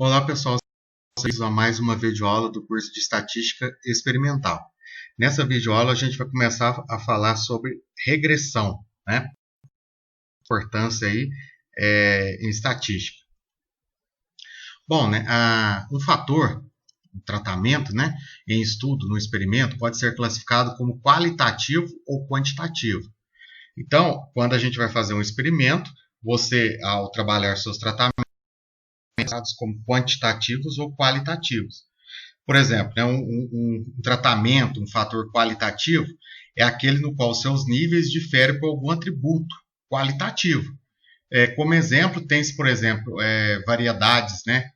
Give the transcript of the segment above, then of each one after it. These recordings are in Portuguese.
Olá pessoal, vocês a mais uma videoaula do curso de Estatística Experimental. Nessa videoaula a gente vai começar a falar sobre regressão, né? Importância aí em estatística. Bom, né, um fator, um tratamento, né, em estudo, no experimento, pode ser classificado como qualitativo ou quantitativo. Então, quando a gente vai fazer um experimento, você, ao trabalhar seus tratamentos, como quantitativos ou qualitativos. Por exemplo, né, um tratamento, um fator qualitativo, é aquele no qual seus níveis diferem por algum atributo qualitativo. Como exemplo, tem-se, por exemplo, variedades, né,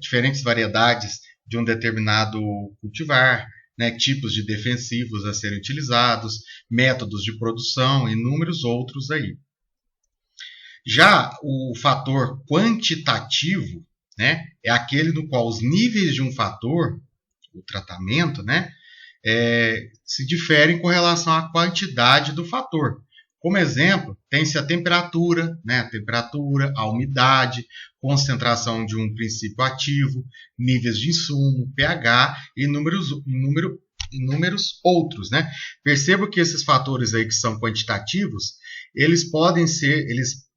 diferentes variedades de um determinado cultivar, né, tipos de defensivos a serem utilizados, métodos de produção e inúmeros outros aí. Já o fator quantitativo, né, é aquele no qual os níveis de um fator, o tratamento, né, se diferem com relação à quantidade do fator. Como exemplo, tem-se a temperatura, né, a umidade, concentração de um princípio ativo, níveis de insumo, pH e inúmeros outros, né? Perceba que esses fatores aí que são quantitativos, eles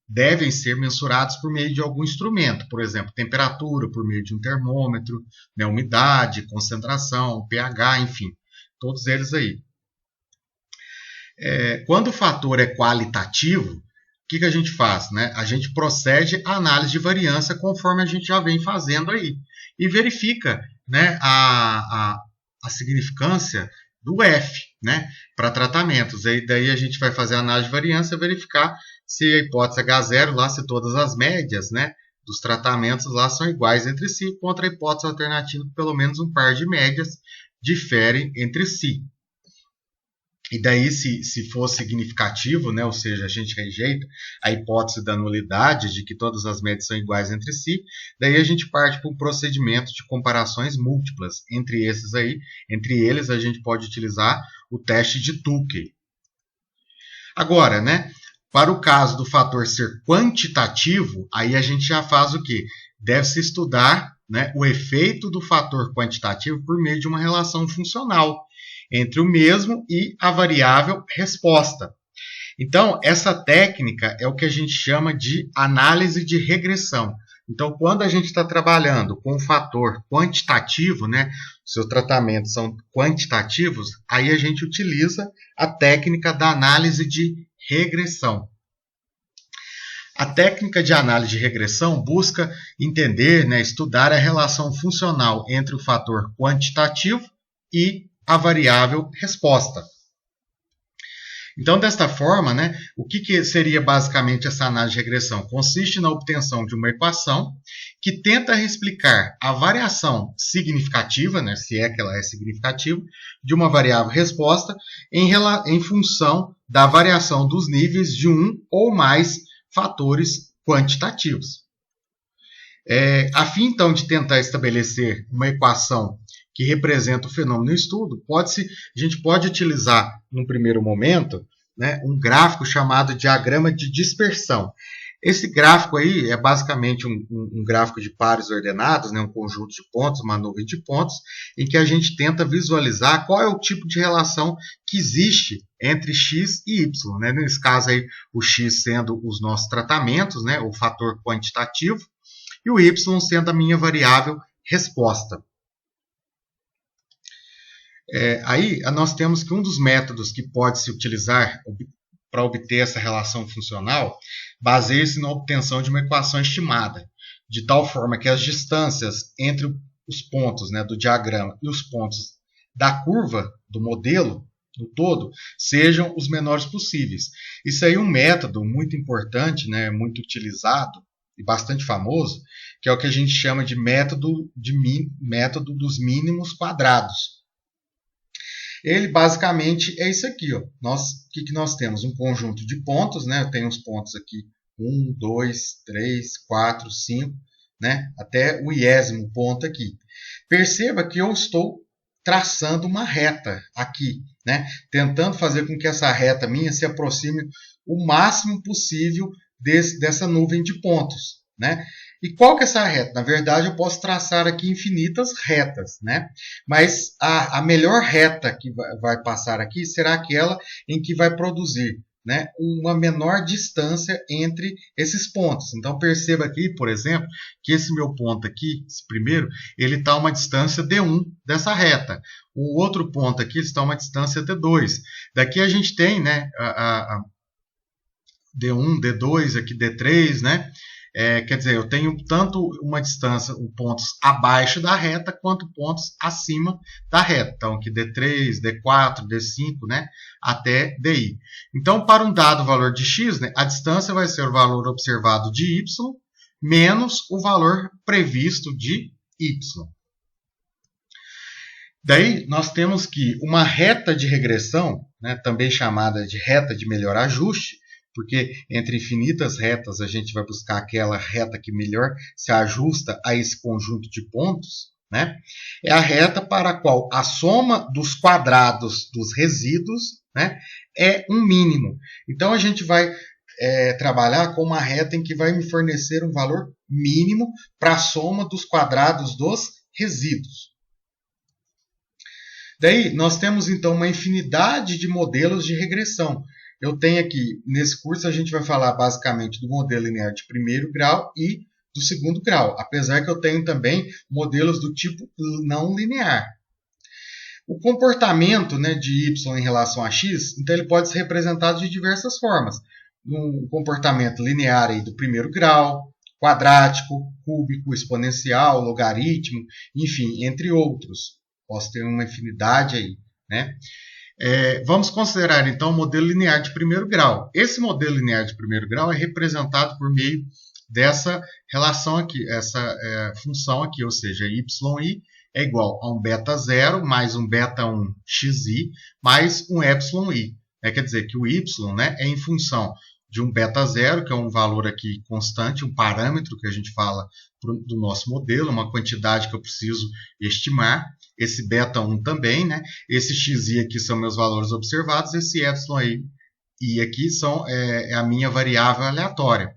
devem ser mensurados por meio de algum instrumento, por exemplo, temperatura por meio de um termômetro, né, umidade, concentração, pH, enfim, todos eles aí. Quando o fator é qualitativo, o que a gente faz? Né? A gente procede à análise de variância conforme a gente já vem fazendo aí e verifica, né, a significância do F, né, para tratamentos. Daí a gente vai fazer a análise de variância e verificar se a hipótese H0, lá se todas as médias, né, dos tratamentos lá são iguais entre si, contra a hipótese alternativa que pelo menos um par de médias diferem entre si. E daí, se for significativo, né, ou seja, a gente rejeita a hipótese da nulidade, de que todas as médias são iguais entre si, daí a gente parte para um procedimento de comparações múltiplas. Entre eles, a gente pode utilizar o teste de Tukey. Agora, né, para o caso do fator ser quantitativo, aí a gente já faz o quê? Deve-se estudar, né, o efeito do fator quantitativo por meio de uma relação funcional entre o mesmo e a variável resposta. Então, essa técnica é o que a gente chama de análise de regressão. Então, quando a gente está trabalhando com um fator quantitativo, né, seus tratamentos são quantitativos, aí a gente utiliza a técnica da análise de regressão. A técnica de análise de regressão busca entender, né, estudar a relação funcional entre o fator quantitativo e a variável resposta. Então, desta forma, né, o que seria basicamente essa análise de regressão? Consiste na obtenção de uma equação que tenta explicar a variação significativa, né, se é que ela é significativa, de uma variável resposta em função da variação dos níveis de um ou mais fatores quantitativos. A fim, então, de tentar estabelecer uma equação que representa o fenômeno em estudo, a gente pode utilizar, num primeiro momento, né, um gráfico chamado diagrama de dispersão. Esse gráfico aí é basicamente um gráfico de pares ordenados, né, um conjunto de pontos, uma nuvem de pontos, em que a gente tenta visualizar qual é o tipo de relação que existe entre x e y. Né? Nesse caso aí, o x sendo os nossos tratamentos, né, o fator quantitativo, e o y sendo a minha variável resposta. Aí nós temos que um dos métodos que pode se utilizar para obter essa relação funcional baseia-se na obtenção de uma equação estimada, de tal forma que as distâncias entre os pontos, né, do diagrama e os pontos da curva do modelo no todo sejam os menores possíveis. Isso aí é um método muito importante, né, muito utilizado e bastante famoso, que é o que a gente chama de método dos mínimos quadrados. Ele basicamente é isso aqui. Ó. O que nós temos? Um conjunto de pontos, né? Eu tenho os pontos aqui, 1, 2, 3, 4, 5, né? Até o 10º ponto aqui. Perceba que eu estou traçando uma reta aqui, né? Tentando fazer com que essa reta minha se aproxime o máximo possível dessa nuvem de pontos. Né? E qual que é essa reta? Na verdade, eu posso traçar aqui infinitas retas, né? Mas a melhor reta que vai passar aqui será aquela em que vai produzir, né, uma menor distância entre esses pontos. Então, perceba aqui, por exemplo, que esse meu ponto aqui, esse primeiro, ele está a uma distância D1 dessa reta. O outro ponto aqui está a uma distância D2. Daqui a gente tem, né, a D1, D2, aqui D3, né? Quer dizer, eu tenho tanto uma distância, pontos abaixo da reta, quanto pontos acima da reta. Então, aqui D3, D4, D5, né, até DI. Então, para um dado valor de x, né, a distância vai ser o valor observado de y, menos o valor previsto de y. Daí, nós temos que uma reta de regressão, né, também chamada de reta de melhor ajuste, porque entre infinitas retas a gente vai buscar aquela reta que melhor se ajusta a esse conjunto de pontos, né? É a reta para a qual a soma dos quadrados dos resíduos, né, é um mínimo. Então a gente vai trabalhar com uma reta em que vai me fornecer um valor mínimo para a soma dos quadrados dos resíduos. Daí nós temos então uma infinidade de modelos de regressão. Eu tenho aqui, nesse curso, a gente vai falar basicamente do modelo linear de primeiro grau e do segundo grau, apesar que eu tenho também modelos do tipo não linear. O comportamento, né, de y em relação a x, então ele pode ser representado de diversas formas. Um comportamento linear aí do primeiro grau, quadrático, cúbico, exponencial, logaritmo, enfim, entre outros. Posso ter uma infinidade aí, né? Vamos considerar, então, o modelo linear de primeiro grau. Esse modelo linear de primeiro grau é representado por meio dessa relação aqui, essa função aqui, ou seja, yi é igual a um beta 0 mais um beta 1 xi mais um epsilon i. Quer dizer que o y, né, é em função de um beta 0, que é um valor aqui constante, um parâmetro que a gente fala do nosso modelo, uma quantidade que eu preciso estimar. Esse beta 1 também, né? Esse xi aqui são meus valores observados, esse epsilon i aqui é a minha variável aleatória,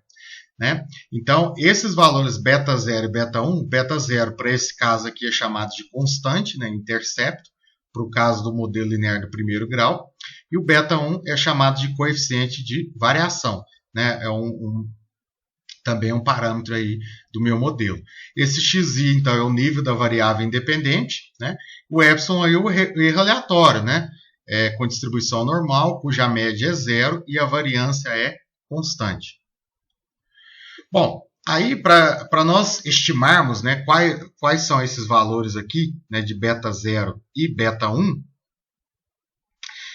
né? Então, esses valores beta 0 e beta 1, beta 0 para esse caso aqui é chamado de constante, né? Intercepto, para o caso do modelo linear do primeiro grau, e o beta 1 é chamado de coeficiente de variação, né? Também é um parâmetro aí do meu modelo. Esse xi, então, é o nível da variável independente, né? O epsilon aí é o erro aleatório, né? Com distribuição normal, cuja média é zero e a variância é constante. Bom, aí para nós estimarmos, né, quais são esses valores aqui, né, de beta 0 e beta 1,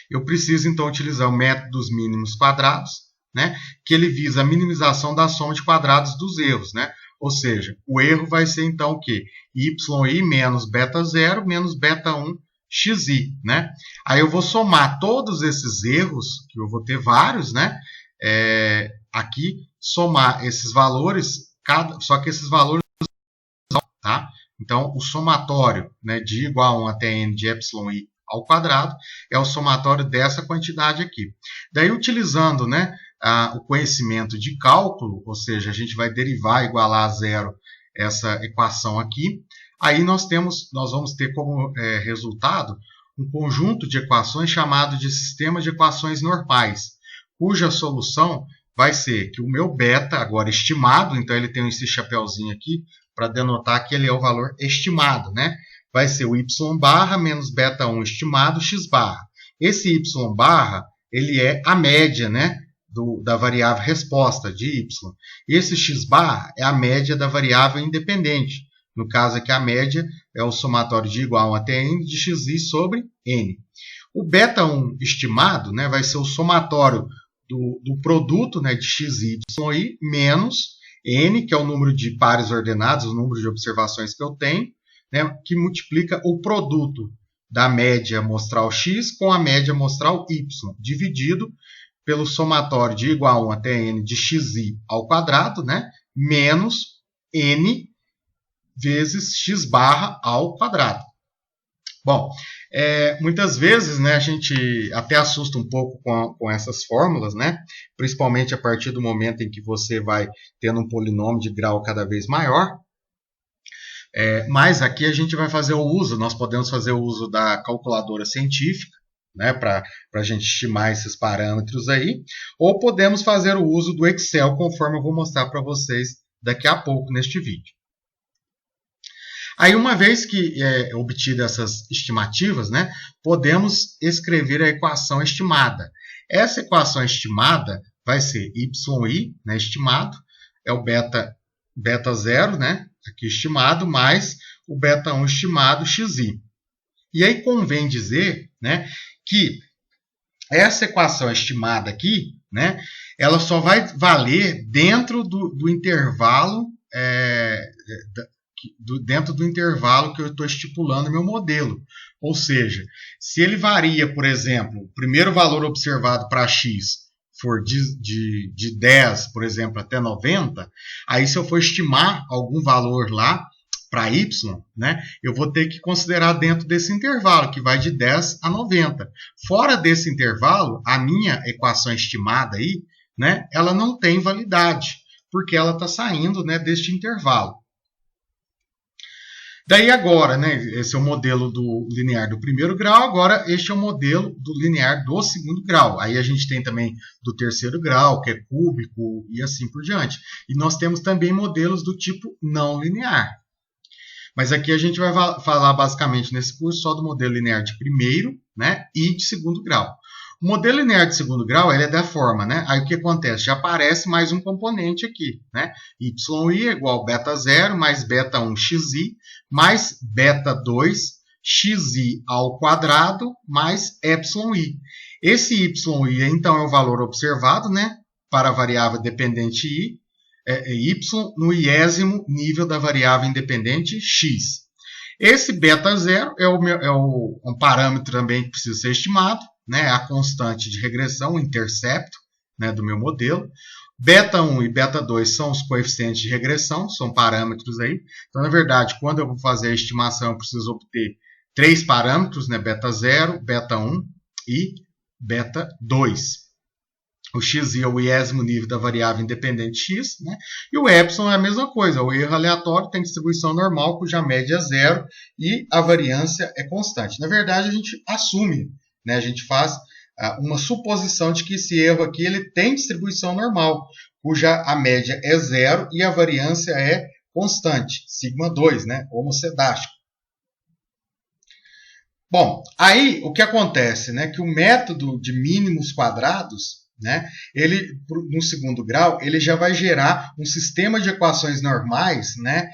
eu preciso então utilizar o método dos mínimos quadrados, né, que ele visa a minimização da soma de quadrados dos erros, né? Ou seja, o erro vai ser então o quê? yi menos beta 0 menos beta 1 xi, né? Aí eu vou somar todos esses erros, que eu vou ter vários, né? Aqui, somar esses valores, só que esses valores, tá? Então, o somatório, né, de igual a 1 até n de epsilon i ao quadrado é o somatório dessa quantidade aqui. Daí, utilizando, né, o conhecimento de cálculo, ou seja, a gente vai derivar, igualar a zero essa equação aqui. Aí nós vamos ter como resultado um conjunto de equações chamado de sistema de equações normais, cuja solução vai ser que o meu beta, agora estimado, então ele tem esse chapeuzinho aqui para denotar que ele é o valor estimado, né? Vai ser o y barra menos beta 1 estimado x barra. Esse y barra, ele é a média, né, da variável resposta de y. Esse x barra é a média da variável independente. No caso aqui, a média é o somatório de igual a 1 até n de xi sobre n. O beta 1 estimado, né, vai ser o somatório do produto, né, de xi e y menos n, que é o número de pares ordenados, o número de observações que eu tenho, né, que multiplica o produto da média mostral x com a média mostral y, dividido pelo somatório de igual a 1 até n de xi ao quadrado, né, menos n vezes x barra ao quadrado. Bom, Muitas vezes, né, a gente até assusta um pouco com essas fórmulas, né, principalmente a partir do momento em que você vai tendo um polinômio de grau cada vez maior. Mas aqui a gente vai fazer o uso, nós podemos fazer o uso da calculadora científica, né, para a gente estimar esses parâmetros aí, ou podemos fazer o uso do Excel, conforme eu vou mostrar para vocês daqui a pouco neste vídeo. Aí, uma vez que obtidas essas estimativas, né, podemos escrever a equação estimada. Essa equação estimada vai ser YI, né, estimado, é o beta 0, né, aqui estimado, mais o beta 1 estimado, xi. E aí convém dizer, né, que essa equação estimada aqui, né, ela só vai valer dentro do intervalo, dentro do intervalo que eu estou estipulando no meu modelo. Ou seja, se ele varia, por exemplo, o primeiro valor observado para x for de 10, por exemplo, até 90, aí se eu for estimar algum valor lá para y, né, eu vou ter que considerar dentro desse intervalo, que vai de 10 a 90. Fora desse intervalo, a minha equação estimada aí, né, ela não tem validade, porque ela está saindo, né, deste intervalo. Daí agora, né, esse é o modelo do linear do primeiro grau, agora este é o modelo do linear do segundo grau. Aí a gente tem também do terceiro grau, que é cúbico e assim por diante. E nós temos também modelos do tipo não linear. Mas aqui a gente vai falar basicamente nesse curso só do modelo linear de primeiro, né, e de segundo grau. O modelo linear de segundo grau ele é da forma, né? Aí o que acontece? Já aparece mais um componente aqui, né? YI é igual a beta 0 mais beta 1 xi mais beta 2 xi ao quadrado mais epsilon-i. Esse YI, então, é o valor observado, né, para a variável dependente y no iésimo nível da variável independente x. Esse beta 0 é um parâmetro também que precisa ser estimado, né, a constante de regressão, o intercepto, né, do meu modelo. Beta 1 e beta 2 são os coeficientes de regressão, são parâmetros aí. Então, na verdade, quando eu vou fazer a estimação, eu preciso obter 3 parâmetros, né, beta 0, beta 1 e beta 2. O xi é o iésimo nível da variável independente x, né? E o epsilon é a mesma coisa. O erro aleatório tem distribuição normal, cuja média é 0 e a variância é constante. Na verdade, a gente assume, né? A gente faz uma suposição de que esse erro aqui ele tem distribuição normal, cuja a média é 0 e a variância é constante, sigma 2, né? Homocedástico. Bom, aí o que acontece, né? Que o método de mínimos quadrados, né, ele, no segundo grau, ele já vai gerar um sistema de equações normais, né,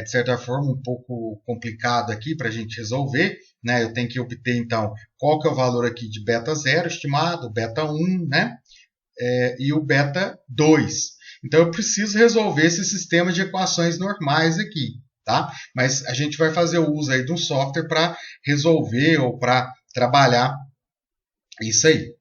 de certa forma um pouco complicado aqui para a gente resolver, né, eu tenho que obter então qual que é o valor aqui de beta 0 estimado, beta 1, né, e o beta 2. Então eu preciso resolver esse sistema de equações normais aqui, tá? Mas a gente vai fazer o uso aí de um software para resolver ou para trabalhar isso aí.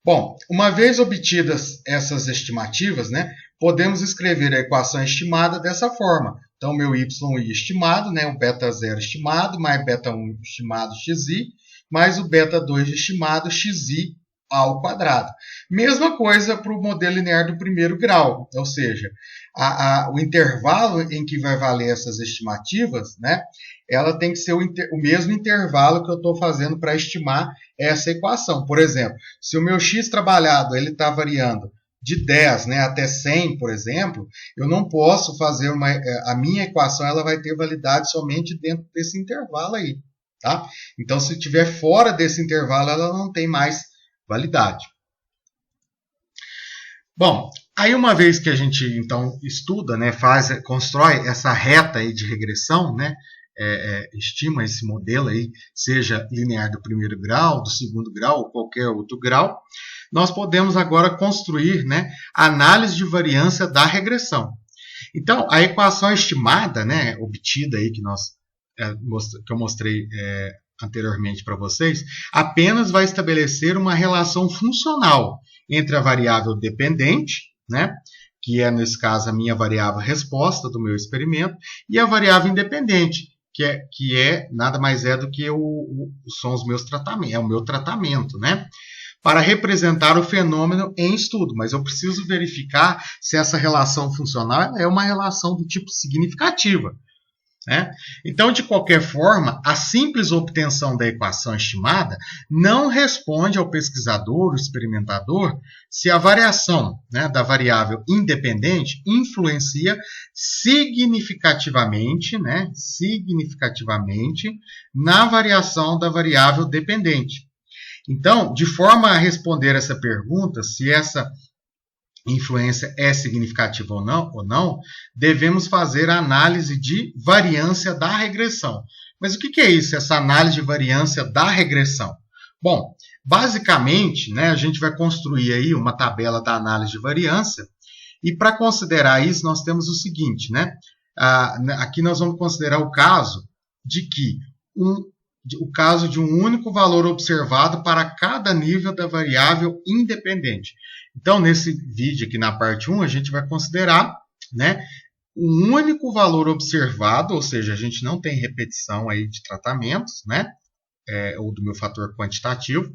Bom, uma vez obtidas essas estimativas, né, podemos escrever a equação estimada dessa forma. Então, meu YI estimado, né, o beta 0 estimado, mais beta 1 estimado xi, mais o beta 2 estimado xi ao quadrado. Mesma coisa para o modelo linear do primeiro grau, ou seja, o intervalo em que vai valer essas estimativas, né, ela tem que ser o mesmo intervalo que eu estou fazendo para estimar essa equação. Por exemplo, se o meu x trabalhado está variando de 10, né, até 100, por exemplo, eu não posso fazer a minha equação ela vai ter validade somente dentro desse intervalo aí. Tá? Então, se estiver fora desse intervalo, ela não tem mais validade. Bom, aí uma vez que a gente então estuda, né, constrói essa reta aí de regressão, né, estima esse modelo aí, seja linear do primeiro grau, do segundo grau ou qualquer outro grau, nós podemos agora construir, né, a análise de variância da regressão. Então, a equação estimada, né, obtida aí que eu mostrei anteriormente para vocês, apenas vai estabelecer uma relação funcional entre a variável dependente, né, que é, nesse caso, a minha variável resposta do meu experimento, e a variável independente, que nada mais é do que são os meus tratamentos, é o meu tratamento, né? Para representar o fenômeno em estudo, mas eu preciso verificar se essa relação funcional é uma relação do tipo significativa, né? Então, de qualquer forma, a simples obtenção da equação estimada não responde ao pesquisador, o experimentador, se a variação, né, da variável independente influencia significativamente na variação da variável dependente. Então, de forma a responder essa pergunta, se essa influência é significativa ou não, devemos fazer a análise de variância da regressão. Mas o que é isso, essa análise de variância da regressão? Bom, basicamente, né, a gente vai construir aí uma tabela da análise de variância, e para considerar isso, nós temos o seguinte, né? Aqui nós vamos considerar o caso de que o caso de um único valor observado para cada nível da variável independente. Então, nesse vídeo aqui na parte 1, a gente vai considerar, né, um único valor observado, ou seja, a gente não tem repetição aí de tratamentos, né, ou do meu fator quantitativo,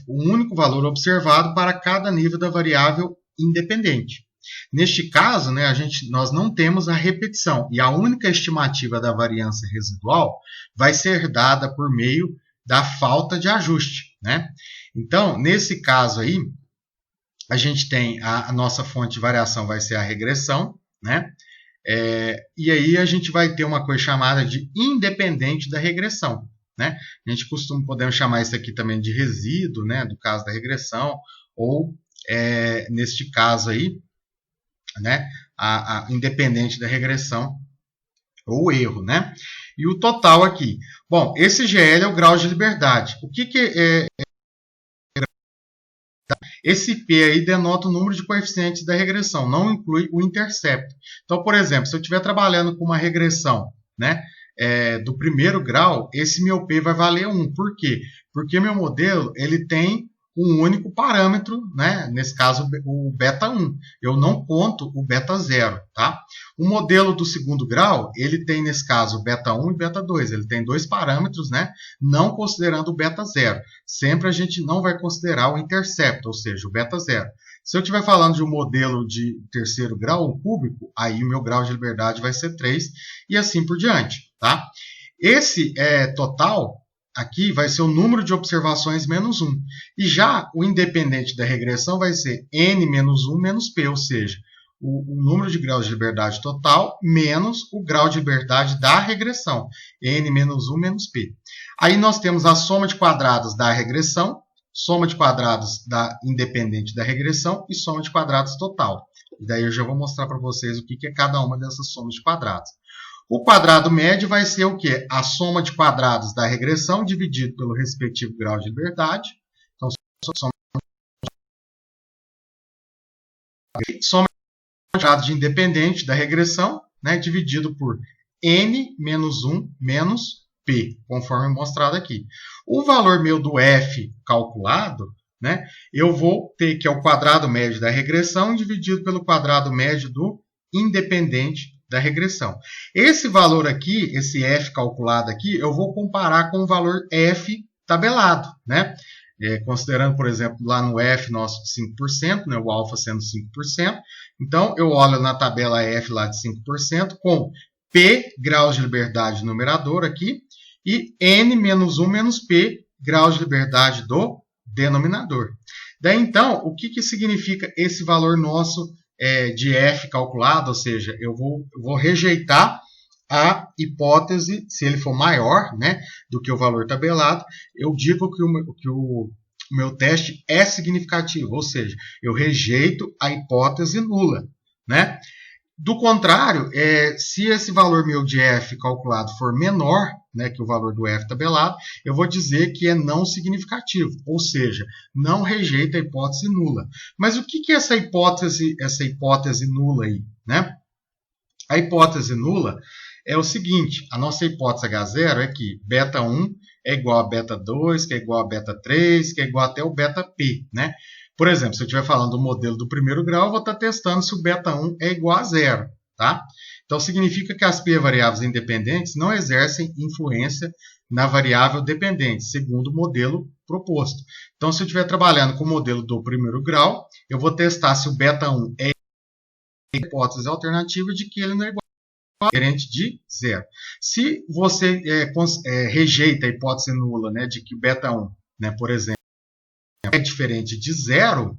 um único valor observado para cada nível da variável independente. Neste caso, né, nós não temos a repetição, e a única estimativa da variância residual vai ser dada por meio da falta de ajuste, né? Então, nesse caso aí, a gente tem a nossa fonte de variação vai ser a regressão, né? E aí a gente vai ter uma coisa chamada de independente da regressão, né? A gente podemos chamar isso aqui também de resíduo, né? Do caso da regressão, ou neste caso aí, né? A independente da regressão ou erro, né? E o total aqui. Bom, esse GL é o grau de liberdade. O que é esse P aí denota o número de coeficientes da regressão, não inclui o intercepto. Então, por exemplo, se eu estiver trabalhando com uma regressão, né, do primeiro grau, esse meu P vai valer 1. Por quê? Porque meu modelo ele tem um único parâmetro, né, nesse caso o beta 1. Eu não conto o beta 0. Tá? O modelo do segundo grau, ele tem nesse caso o beta 1 e beta 2. Ele tem dois parâmetros, né, não considerando o beta 0. Sempre a gente não vai considerar o intercepto, ou seja, o beta 0. Se eu estiver falando de um modelo de terceiro grau, um cúbico, aí o meu grau de liberdade vai ser 3 e assim por diante. Tá? Esse total aqui vai ser o número de observações menos 1. E já o independente da regressão vai ser n menos 1 menos p, ou seja, o número de graus de liberdade total menos o grau de liberdade da regressão, n menos 1 menos p. Aí nós temos a soma de quadrados da regressão, soma de quadrados da independente da regressão e soma de quadrados total. E daí eu já vou mostrar para vocês o que é cada uma dessas somas de quadrados. O quadrado médio vai ser o quê? A soma de quadrados da regressão dividido pelo respectivo grau de liberdade. Então, soma de quadrados de independente da regressão, né, dividido por n menos 1 menos p, conforme mostrado aqui. O valor meu do f calculado, né, eu vou ter que é o quadrado médio da regressão dividido pelo quadrado médio do independente da regressão. Esse valor aqui, esse f calculado aqui, eu vou comparar com o valor f tabelado, né? Considerando, por exemplo, lá no f nosso de 5%, né, o alfa sendo 5%. Então, eu olho na tabela f lá de 5% com p graus de liberdade no numerador aqui e n menos 1 menos p graus de liberdade do denominador. Daí, então, o que significa esse valor nosso de f calculado, ou seja, eu vou rejeitar a hipótese, se ele for maior, né, do que o valor tabelado, eu digo que o meu teste é significativo, ou seja, eu rejeito a hipótese nula, né? Do contrário, se esse valor meu de f calculado for menor, né, que o valor do f tabelado, eu vou dizer que é não significativo, ou seja, não rejeita a hipótese nula. Mas o que é essa hipótese nula aí, né? A hipótese nula é o seguinte, a nossa hipótese H0 é que beta 1 é igual a beta 2, que é igual a beta 3, que é igual até o beta p, né? Por exemplo, se eu estiver falando do modelo do primeiro grau, eu vou estar testando se o beta 1 é igual a 0, tá? Então, significa que as P variáveis independentes não exercem influência na variável dependente, segundo o modelo proposto. Então, se eu estiver trabalhando com o modelo do primeiro grau, eu vou testar se o beta 1 é a hipótese alternativa de que ele não é igual diferente de zero. Se você rejeita a hipótese nula, né, de que beta 1, né, por exemplo, é diferente de zero,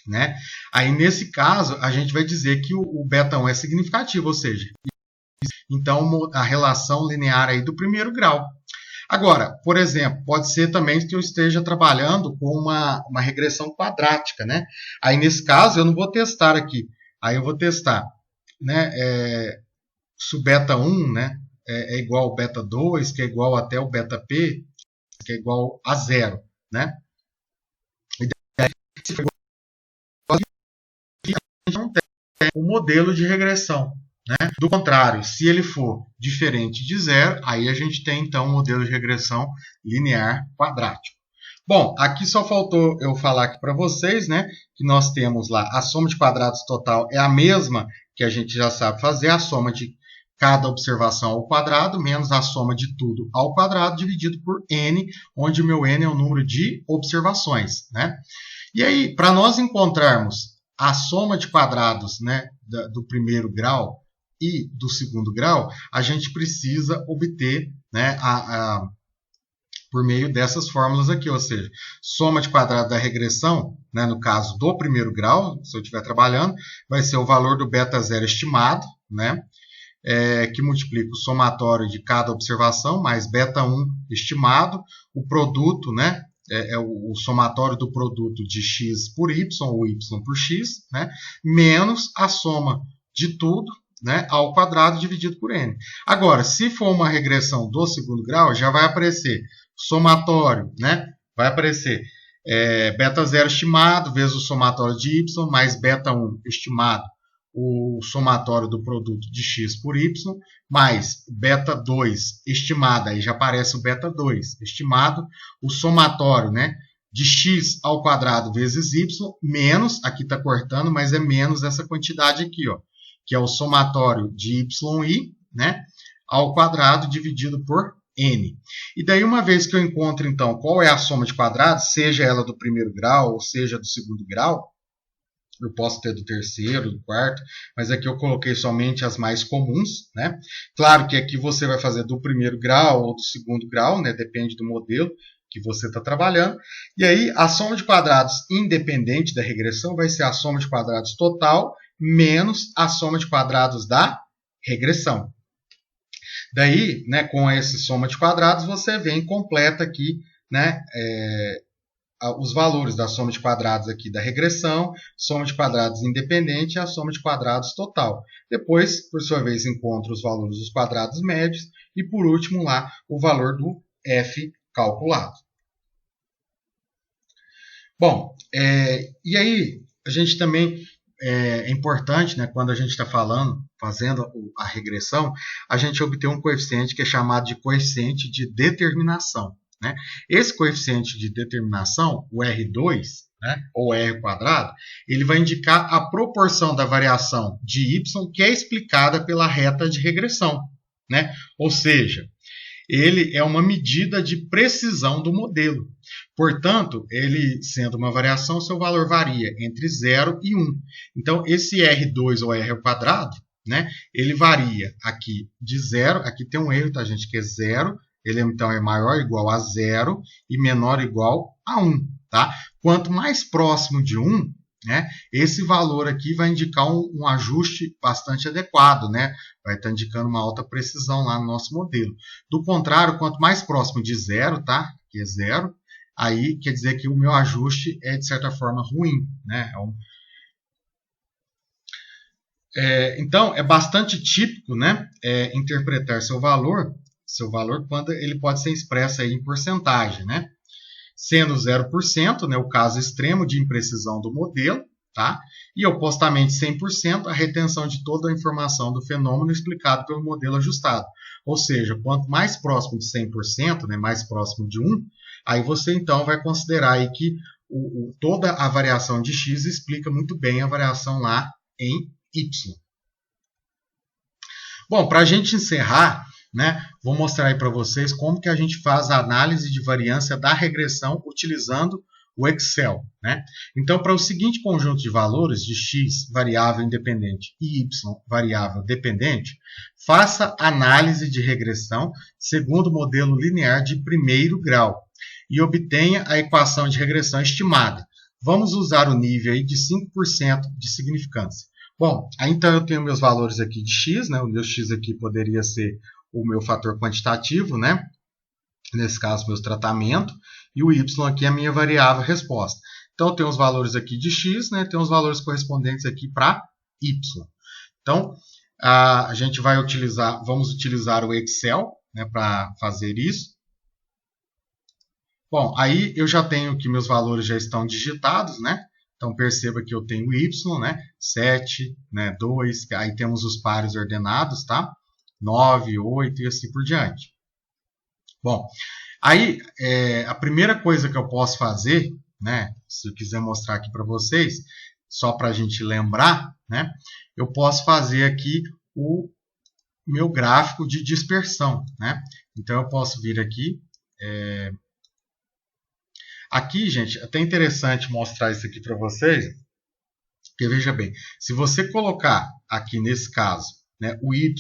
né, aí nesse caso a gente vai dizer que o beta 1 é significativo, ou seja, então a relação linear aí do primeiro grau. Agora, por exemplo, pode ser também que eu esteja trabalhando com uma regressão quadrática, né? Aí nesse caso eu não vou testar aqui, aí eu vou testar, né, se o beta 1, né, é igual ao beta 2, que é igual até o beta p, que é igual a zero, né? E daí, se for igual a gente não tem um modelo de regressão, né? Do contrário, se ele for diferente de zero, aí a gente tem então um modelo de regressão linear quadrático. Bom, aqui só faltou eu falar aqui para vocês, né, que nós temos lá a soma de quadrados total é a mesma que a gente já sabe fazer, a soma de cada observação ao quadrado, menos a soma de tudo ao quadrado, dividido por n, onde o meu n é o número de observações, né? E aí, para nós encontrarmos a soma de quadrados, né, do primeiro grau e do segundo grau, a gente precisa obter, né, por meio dessas fórmulas aqui, ou seja, soma de quadrado da regressão, né, no caso do primeiro grau, se eu estiver trabalhando, vai ser o valor do beta zero estimado, né, que multiplica o somatório de cada observação, mais beta 1 estimado, o produto, né, o somatório do produto de x por y, ou y por x, né, menos a soma de tudo, né, ao quadrado dividido por n. Agora, se for uma regressão do segundo grau, já vai aparecer somatório, né, vai aparecer beta 0 estimado vezes o somatório de y, mais beta 1 estimado, o somatório do produto de x por y, mais beta 2 estimada, aí já aparece o beta 2 estimado, o somatório, né, de x ao quadrado vezes y, menos, aqui está cortando, mas é menos essa quantidade aqui, ó, que é o somatório de yi, né, ao quadrado dividido por n. E daí, uma vez que eu encontro, então, qual é a soma de quadrados, seja ela do primeiro grau ou seja do segundo grau, eu posso ter do terceiro, do quarto, mas aqui eu coloquei somente as mais comuns, né? Claro que aqui você vai fazer do primeiro grau ou do segundo grau, né? Depende do modelo que você está trabalhando. E aí, a soma de quadrados independente da regressão vai ser a soma de quadrados total menos a soma de quadrados da regressão. Daí, né, com essa soma de quadrados, você vem e completa aqui, né, os valores da soma de quadrados aqui da regressão, soma de quadrados independente e a soma de quadrados total. Depois, por sua vez, encontra os valores dos quadrados médios e, por último, lá o valor do f calculado. Bom, e aí a gente também é importante, né, quando a gente está fazendo a regressão, a gente obter um coeficiente que é chamado de coeficiente de determinação, né? Esse coeficiente de determinação, o R2, né, ou R², ele vai indicar a proporção da variação de y que é explicada pela reta de regressão, né? Ou seja, ele é uma medida de precisão do modelo. Portanto, ele sendo uma variação, seu valor varia entre 0 e 1. Então, esse R2 ou R², né, ele varia aqui de 0, aqui tem um erro, tá, gente, que é 0, ele então é maior ou igual a 0 e menor ou igual a 1. Tá? Quanto mais próximo de 1, né, esse valor aqui vai indicar um ajuste bastante adequado, né? Vai estar indicando uma alta precisão lá no nosso modelo. Do contrário, quanto mais próximo de 0, tá? Que é 0, aí quer dizer que o meu ajuste é, de certa forma, ruim, né? Então, é bastante típico, né, interpretar seu valor quando ele pode ser expresso aí em porcentagem, né? Sendo 0%, né, o caso extremo de imprecisão do modelo, tá? E opostamente 100%, a retenção de toda a informação do fenômeno explicado pelo modelo ajustado. Ou seja, quanto mais próximo de 100%, né, mais próximo de 1, aí você então vai considerar aí que toda a variação de x explica muito bem a variação lá em y. Bom, para a gente encerrar, né, vou mostrar aí para vocês como que a gente faz a análise de variância da regressão utilizando o Excel, né? Então, para o seguinte conjunto de valores de x, variável independente, e y, variável dependente, faça análise de regressão segundo o modelo linear de primeiro grau e obtenha a equação de regressão estimada. Vamos usar o nível aí de 5% de significância. Bom, aí então eu tenho meus valores aqui de x, né? O meu x aqui poderia ser o meu fator quantitativo, né? Nesse caso, meu tratamento, e o y aqui é a minha variável resposta. Então, eu tenho os valores aqui de x, né? Tem os valores correspondentes aqui para y. Então, a gente vai utilizar, vamos utilizar o Excel, né, para fazer isso. Bom, aí eu já tenho que meus valores já estão digitados, né? Então, perceba que eu tenho y, né? 7, né? 2, aí temos os pares ordenados, tá? 9, 8 e assim por diante. Bom, aí a primeira coisa que eu posso fazer, né? Se eu quiser mostrar aqui para vocês, só para a gente lembrar, né? Eu posso fazer aqui o meu gráfico de dispersão, né? Então, eu posso vir aqui... Aqui, gente, é até interessante mostrar isso aqui para vocês, porque veja bem, se você colocar aqui nesse caso, né, o y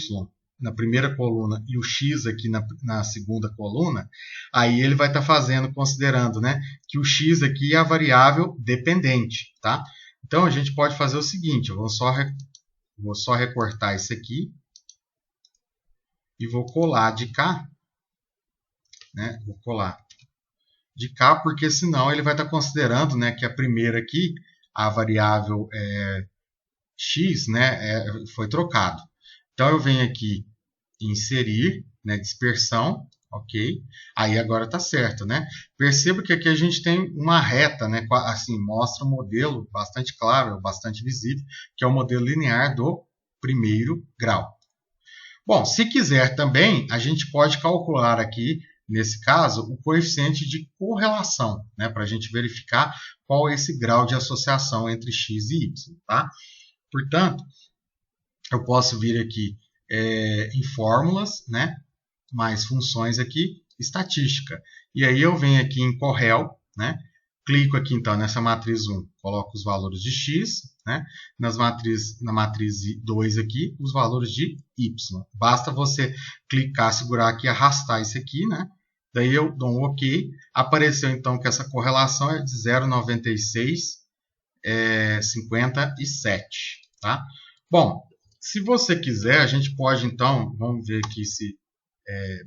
na primeira coluna e o x aqui na segunda coluna, aí ele vai estar fazendo, considerando, né, que o x aqui é a variável dependente, tá? Então, a gente pode fazer o seguinte, eu vou só recortar isso aqui e vou colar de cá, né, vou colar de cá, porque senão ele vai estar considerando, né, que a primeira aqui, a variável x, né, foi trocado. Então, eu venho aqui em inserir, né, dispersão, ok? Aí agora está certo, né? Perceba que aqui a gente tem uma reta, né, assim, mostra um modelo bastante claro, bastante visível, que é o modelo linear do primeiro grau. Bom, se quiser também, a gente pode calcular aqui, nesse caso, o coeficiente de correlação, né, para a gente verificar qual é esse grau de associação entre x e y. Tá? Portanto, eu posso vir aqui em fórmulas, né, mais funções aqui, estatística. E aí eu venho aqui em Correl, né, clico aqui então nessa matriz 1, coloco os valores de x, né, na matriz 2 aqui, os valores de y. Basta você clicar, segurar aqui e arrastar isso aqui, né? Daí eu dou um OK. Apareceu então que essa correlação é de 0,9657. Tá? Bom, se você quiser, a gente pode então, vamos ver aqui se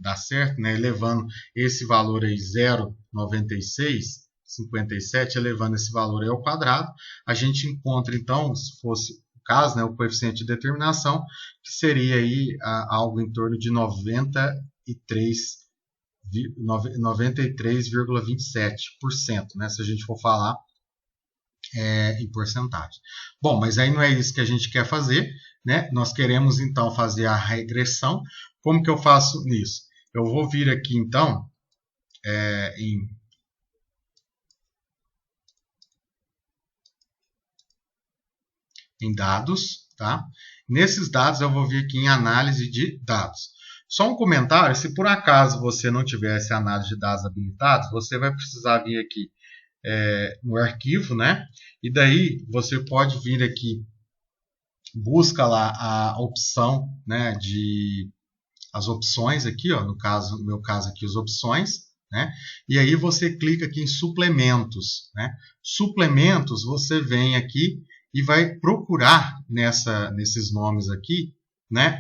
dá certo, né? Elevando esse valor aí 0,9657, elevando esse valor aí ao quadrado, a gente encontra então, se fosse o caso, né, o coeficiente de determinação, que seria aí algo em torno de 93,27%, né, se a gente for falar em porcentagem. Bom, mas aí não é isso que a gente quer fazer, né? Nós queremos então fazer a regressão. Como que eu faço nisso? Eu vou vir aqui então em dados, tá? Nesses dados eu vou vir aqui em análise de dados. Só um comentário, se por acaso você não tiver essa análise de dados habilitados, você vai precisar vir aqui no arquivo, né? E daí você pode vir aqui, busca lá a opção, né, as opções aqui, ó, no meu caso aqui, as opções, né? E aí você clica aqui em suplementos, né? Suplementos, você vem aqui e vai procurar nesses nomes aqui, né,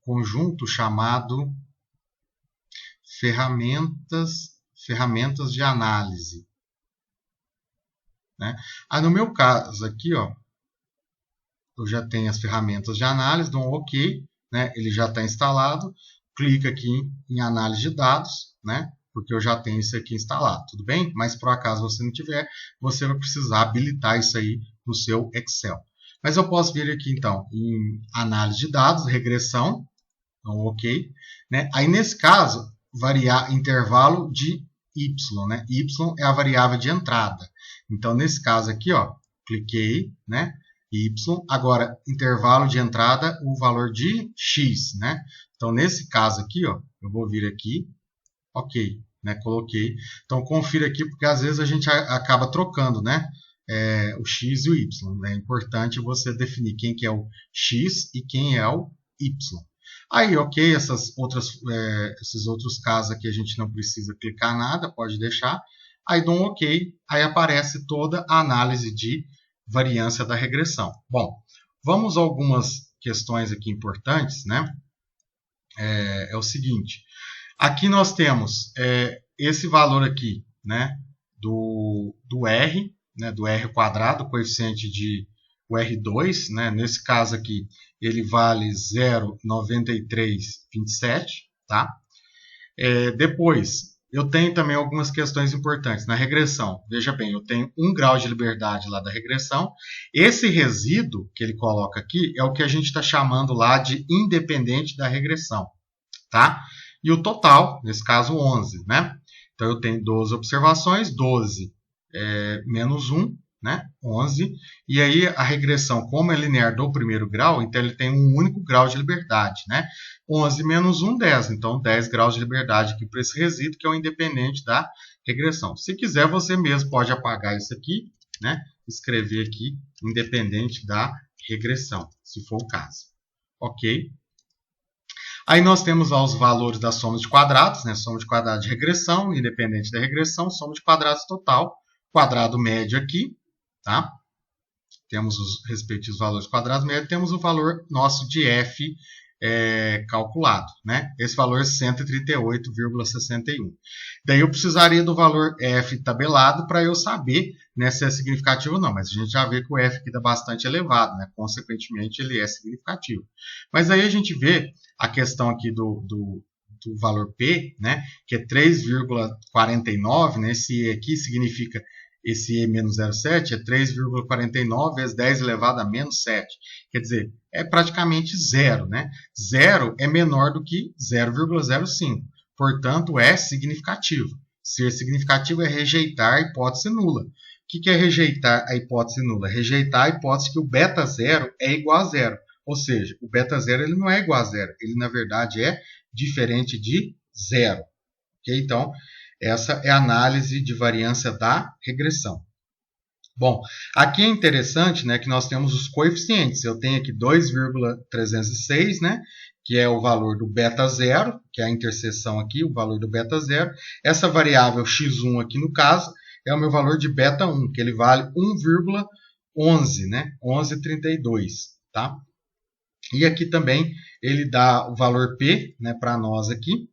conjunto chamado ferramentas de análise, né? No meu caso aqui, ó, eu já tenho as ferramentas de análise, dou um OK, né? Ele já está instalado, clica aqui em análise de dados, né? Porque eu já tenho isso aqui instalado, tudo bem? Mas por acaso você não tiver, você vai precisar habilitar isso aí no seu Excel. Mas eu posso vir aqui então em análise de dados, regressão, então OK, né? Aí nesse caso, variar intervalo de y, né? Y é a variável de entrada. Então nesse caso aqui, ó, cliquei, né? y. Agora, intervalo de entrada, o valor de x, né? Então, nesse caso aqui, ó, eu vou vir aqui, ok, né? Coloquei. Então, confira aqui, porque às vezes a gente acaba trocando, né? O x e o y. É importante você definir quem que é o x e quem é o y. Aí, ok, esses outros casos aqui a gente não precisa clicar nada, pode deixar. Aí dou um ok, aí aparece toda a análise de variância da regressão. Bom, vamos a algumas questões aqui importantes, né? É o seguinte, aqui nós temos esse valor aqui, né, do R, né, do R quadrado, coeficiente de o R2, né, nesse caso aqui, ele vale 0,9327, tá? Depois, eu tenho também algumas questões importantes. Na regressão, veja bem, eu tenho 1 grau de liberdade lá da regressão. Esse resíduo que ele coloca aqui é o que a gente está chamando lá de independente da regressão, tá? E o total, nesse caso, 11, né? Então, eu tenho 12 observações, 12 menos 1, né? 11. E aí, a regressão, como é linear do primeiro grau, então ele tem um único grau de liberdade, né? 11 menos 1, 10. Então, 10 graus de liberdade aqui para esse resíduo, que é o independente da regressão. Se quiser, você mesmo pode apagar isso aqui, né? Escrever aqui, independente da regressão, se for o caso. Ok? Aí nós temos lá os valores das somas de quadrados, né? Soma de quadrados de regressão, independente da regressão, soma de quadrados total, quadrado médio aqui, tá? Temos os respectivos valores quadrados médios, temos o valor nosso de f calculado, né? Esse valor é 138,61. Daí eu precisaria do valor f tabelado para eu saber, né, se é significativo ou não, mas a gente já vê que o f aqui está bastante elevado, né? Consequentemente ele é significativo. Mas aí a gente vê a questão aqui do valor p, né, que é 3,49, né? Esse e aqui significa esse e menos 0,7 é 3,49 vezes 10 elevado a menos 7. Quer dizer, é praticamente zero, né? Zero é menor do que 0,05. Portanto, é significativo. Ser significativo é rejeitar a hipótese nula. O que é rejeitar a hipótese nula? Rejeitar a hipótese que o beta zero é igual a zero. Ou seja, o beta zero ele não é igual a zero. Ele, na verdade, é diferente de zero. Okay? Então, essa é a análise de variância da regressão. Bom, aqui é interessante, né, que nós temos os coeficientes. Eu tenho aqui 2,306, né, que é o valor do beta zero, que é a interseção aqui, o valor do beta zero. Essa variável x1 aqui, no caso, é o meu valor de beta 1, que ele vale 1,11, né, 11,32, tá? E aqui também ele dá o valor P, né, para nós aqui.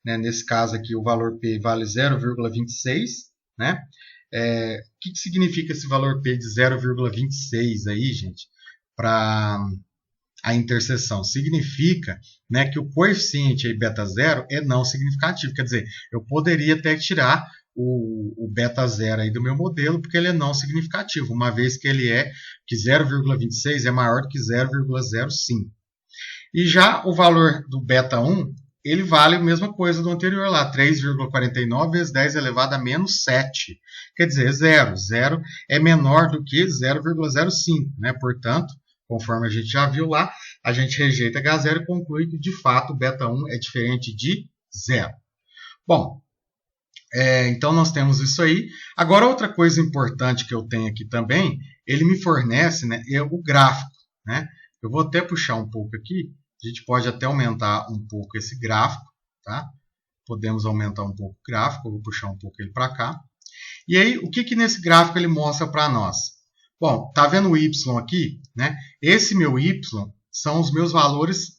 Né, nesse caso aqui, o valor P vale 0,26. Né? O que significa esse valor P de 0,26 aí, gente, para a interseção? Significa, né, que o coeficiente aí, beta zero é não significativo. Quer dizer, eu poderia até tirar o beta zero aí do meu modelo, porque ele é não significativo, uma vez que ele que 0,26 é maior do que 0,05. E já o valor do beta 1, ele vale a mesma coisa do anterior lá, 3,49 vezes 10 elevado a menos 7. Quer dizer, zero. Zero é menor do que 0,05. Né? Portanto, conforme a gente já viu lá, a gente rejeita H0 e conclui que, de fato, o beta 1 é diferente de zero. Bom, então nós temos isso aí. Agora, outra coisa importante que eu tenho aqui também, ele me fornece, né, o gráfico. Né? Eu vou até puxar um pouco aqui. A gente pode até aumentar um pouco esse gráfico, tá? Podemos aumentar um pouco o gráfico, eu vou puxar um pouco ele para cá. E aí, o que nesse gráfico ele mostra para nós? Bom, tá vendo o Y aqui? Né? Esse meu Y são os meus valores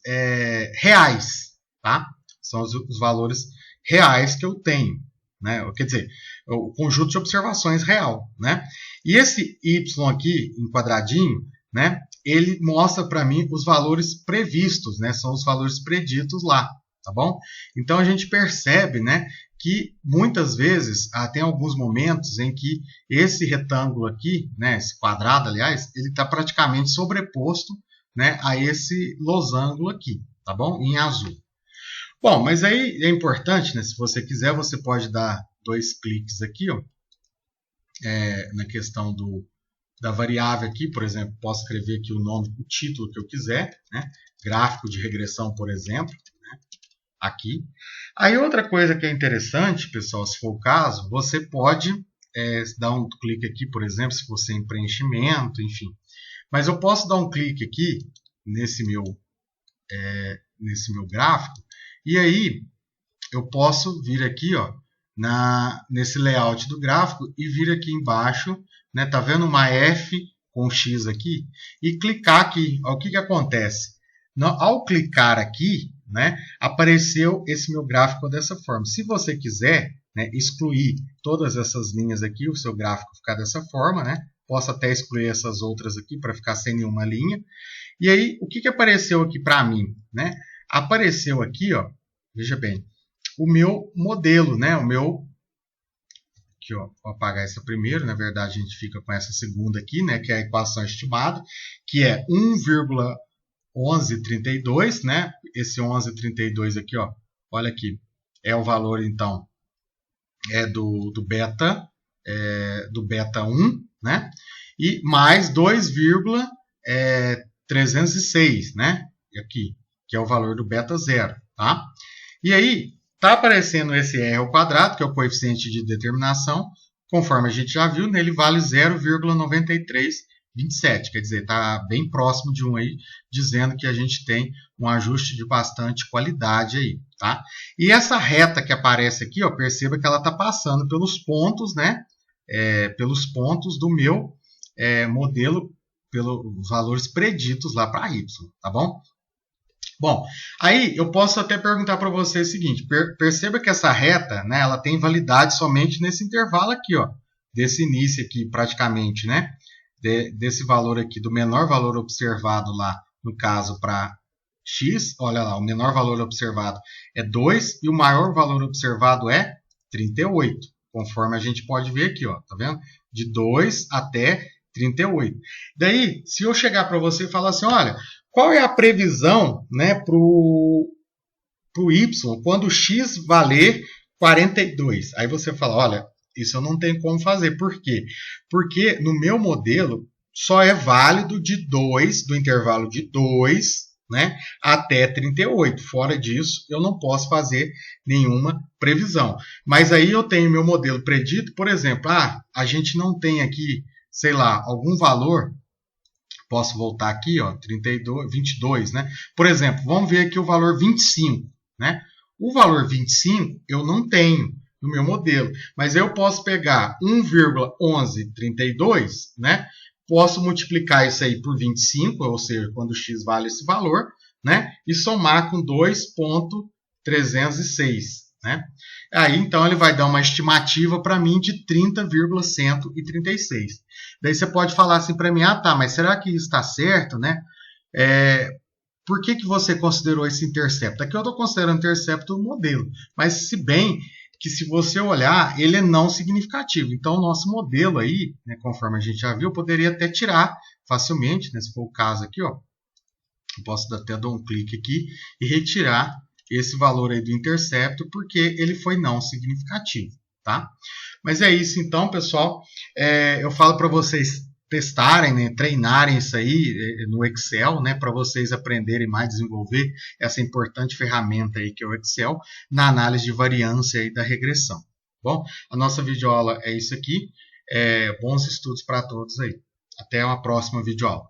reais, tá? São os valores reais que eu tenho, né? Quer dizer, o conjunto de observações real, né? E esse Y aqui, em quadradinho, né? Ele mostra para mim os valores previstos, né? São os valores preditos lá, tá bom? Então a gente percebe, né, que muitas vezes, tem alguns momentos em que esse retângulo aqui, né, esse quadrado, aliás, ele está praticamente sobreposto, né, a esse losango aqui, tá bom? Em azul. Bom, mas aí é importante, né? Se você quiser, você pode dar 2 cliques aqui, ó, na questão do da variável aqui, por exemplo, posso escrever aqui o nome, o título que eu quiser, né? Gráfico de regressão, por exemplo, né? Aqui. Aí outra coisa que é interessante, pessoal, se for o caso, você pode dar um clique aqui, por exemplo, se você em preenchimento, enfim. Mas eu posso dar um clique aqui nesse meu gráfico, e aí eu posso vir aqui, ó, nesse layout do gráfico e vir aqui embaixo, né, tá vendo uma F com X aqui? E clicar aqui. Ó, o que acontece? Ao clicar aqui, né, apareceu esse meu gráfico dessa forma. Se você quiser, né, excluir todas essas linhas aqui, o seu gráfico ficar dessa forma, né? Posso até excluir essas outras aqui para ficar sem nenhuma linha. E aí, o que apareceu aqui para mim, né? Apareceu aqui, ó, veja bem, o meu modelo, né? O meu... Aqui, ó, vou apagar essa primeiro, na verdade a gente fica com essa segunda aqui, né? Que é a equação estimada, que é 1,1132, né? Esse 1132 aqui, ó, olha aqui, é o valor, então, do beta 1, né? E mais 2,306, né? Aqui, que é o valor do beta 0, tá? E aí, tá aparecendo esse R ao quadrado, que é o coeficiente de determinação, conforme a gente já viu, né, ele vale 0,9327, quer dizer, está bem próximo de 1 aí, dizendo que a gente tem um ajuste de bastante qualidade aí, tá? E essa reta que aparece aqui, ó, perceba que ela está passando pelos pontos, né, pelos pontos do meu modelo, pelos valores preditos lá para Y, tá bom? Bom, aí eu posso até perguntar para você o seguinte, perceba que essa reta, né, ela tem validade somente nesse intervalo aqui, ó, desse início aqui praticamente, né, desse valor aqui, do menor valor observado lá, no caso para X, olha lá, o menor valor observado é 2 e o maior valor observado é 38, conforme a gente pode ver aqui, ó, tá vendo? De 2 até 38. Daí, se eu chegar para você e falar assim, olha, qual é a previsão, né, para o Y quando X valer 42? Aí você fala, olha, isso eu não tenho como fazer. Por quê? Porque no meu modelo só é válido de 2, do intervalo de 2, né, até 38. Fora disso, eu não posso fazer nenhuma previsão. Mas aí eu tenho meu modelo predito, por exemplo, a gente não tem aqui, sei lá, algum valor. Posso voltar aqui, ó, 32, 22, né? Por exemplo, vamos ver aqui o valor 25, né? O valor 25 eu não tenho no meu modelo, mas eu posso pegar 1,1132, né? Posso multiplicar isso aí por 25, ou seja, quando x vale esse valor, né? E somar com 2,306, né? Aí, então, ele vai dar uma estimativa para mim de 30,136. Daí você pode falar assim para mim, tá, mas será que isso está certo, né? Por que você considerou esse intercepto? Aqui eu estou considerando intercepto do modelo, mas se bem que se você olhar, ele é não significativo. Então, o nosso modelo aí, né, conforme a gente já viu, eu poderia até tirar facilmente, né, se for o caso aqui, ó, eu posso até dar um clique aqui e retirar esse valor aí do intercepto, porque ele foi não significativo, tá? Mas é isso então, pessoal. Eu falo para vocês testarem, né, treinarem isso aí no Excel, né, para vocês aprenderem mais, desenvolver essa importante ferramenta aí que é o Excel, na análise de variância aí da regressão. Bom, a nossa videoaula é isso aqui. Bons estudos para todos aí. Até uma próxima videoaula.